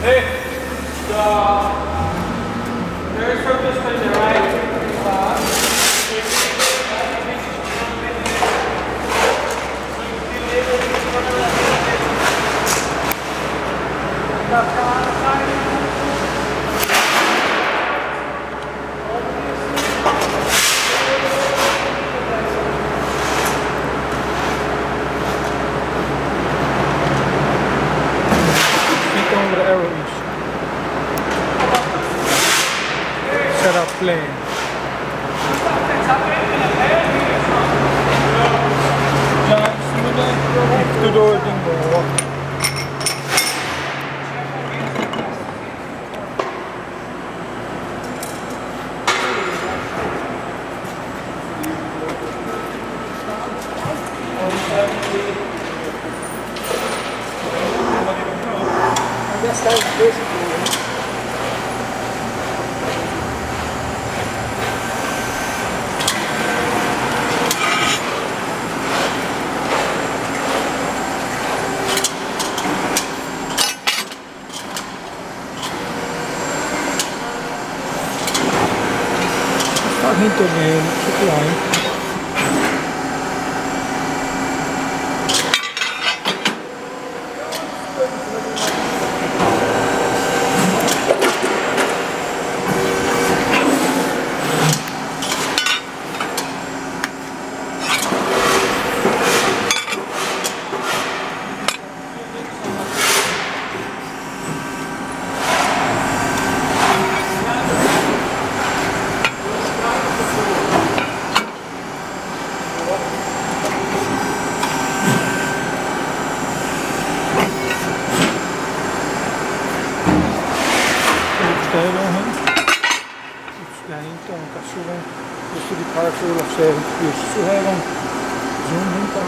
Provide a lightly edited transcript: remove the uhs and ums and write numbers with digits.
Hey, there's purpose to the right. Over the arrows. Set up plane. Jangan semudah itu door din bawah. Yes, that's basically it. Starting to main supply. Questo di fare solo la serie, io sto zoom in con